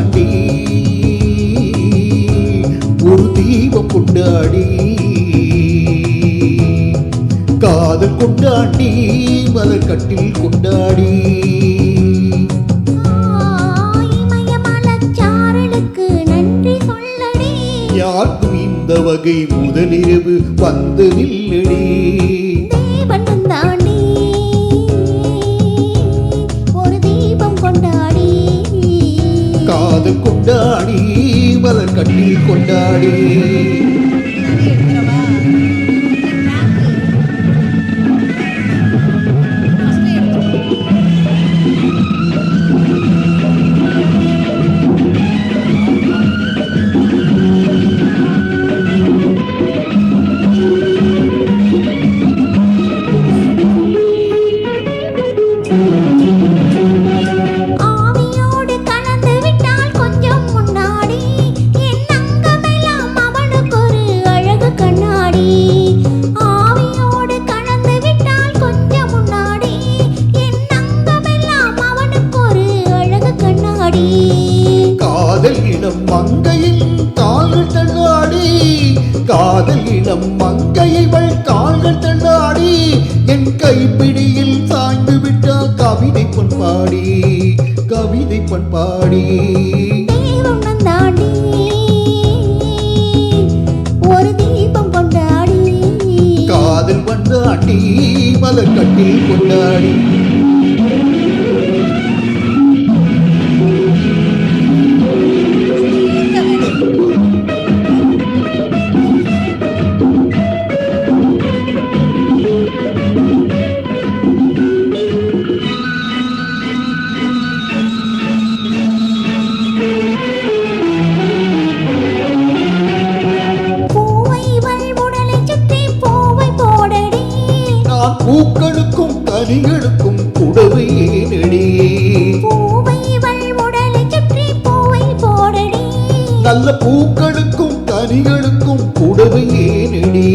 கொண்டாடி ஒரு தீபம் கொண்டாடி காதல் கொண்டாடி மலர் கட்டில் கொண்டாடி யாருக்கும் இந்த வகை முதலிரவு வந்து நில்லடி தேவன் வந்தாண்டி ஒரு தீபம் கொண்டாடி காதல் கொண்டாடி மலர் கட்டில் கொண்டாடி ஆவியோடு கலந்து விட்டால் கொஞ்சம் முன்னாடி என் அங்கமெல்லாம் அவனுக்கு ஒரு அழகு கண்ணாடி ஆவியோடு கலந்து விட்டால் கொஞ்சம் முன்னாடி என் அங்கமெல்லாம் அவனுக்கு ஒரு அழகு கண்ணாடி காதல் இளம் மங்கையில் கால்கள் தள்ளாடி காதல் இளம் மங்கையவள் கால்கள் தள்ளாடி என் கைப்பிடியில் சாய்ந்து விட்டால் கவிதை பண்பாடி கவிதை பண்பாடி தேவன் வந்தாண்டி ஒரு தீபம் கொண்டாடி காதல் வந்தாண்டி மலர் கட்டில் கொண்டாடி பூக்களுக்கும் கனிகளுக்கும் புடவை ஏனடி பூவைவள் உடலை சுற்றி பூவை போடடி நல்ல பூக்களுக்கும் கனிகளுக்கும் புடவை ஏனடி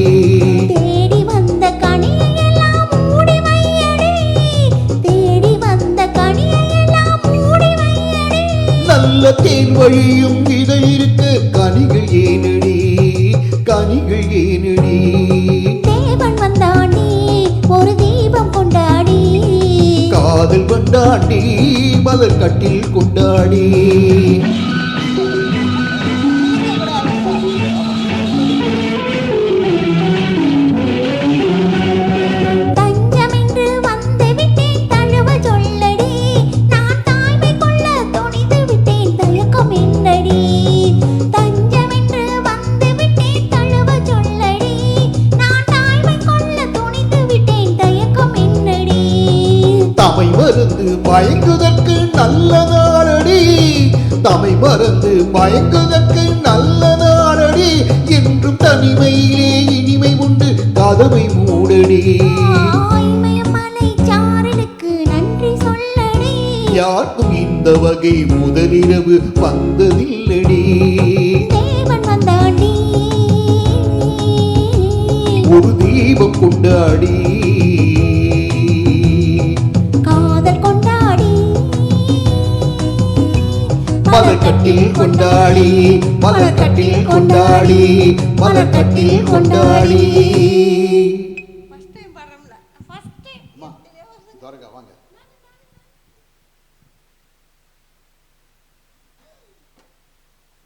தேடி வந்த கனியெல்லாம் மூடி வையடி தேடி வந்த கனியெல்லாம் மூடி வையடி நல்ல தேன் வழியும் இதை இருக்க கனிகள் ஏனடி கனிகள் ஏனடி தேவன் வந்தாண்டி ஒரு தீபம் கொண்டாடி காதல் கொண்டாடி மலர் கட்டில் கொண்டாடி தஞ்சமென்று வந்து விட்டேன் தழுவ சொல்லடி நான் தாய்மை கொள்ள துணிந்து விட்டேன் தயக்கம் என்னடி தஞ்சமென்று வந்து விட்டேன் தழுவ சொல்லடி நான் தாய்மை கொள்ள துணிந்து விட்டேன் தயக்கம் என்னடி தமை மருந்து மயங்குதற்கு நல்ல நாளடி தமை மருந்து மயங்குதற்கு நல்ல நாளடி என்றும் தனிமையிலே இனிமை உண்டு கதவை மூடடி மலை சாரலுக்கு நன்றி சொல்லடி யாருக்கும் இந்த வகை முதலிரவு வந்ததில்லடி தேவன் வந்தாண்டி ஒரு தீபம் கொண்டாடி காதல் கொண்டாடி மலர் கட்டில் கொண்டாடி மலர் கட்டில் கொண்டாடி மலர் கட்டில் கொண்டாடி ஃபர்ஸ்ட் டைம் பாடுறோம்ல ஃபர்ஸ்ட் டைம் வாங்க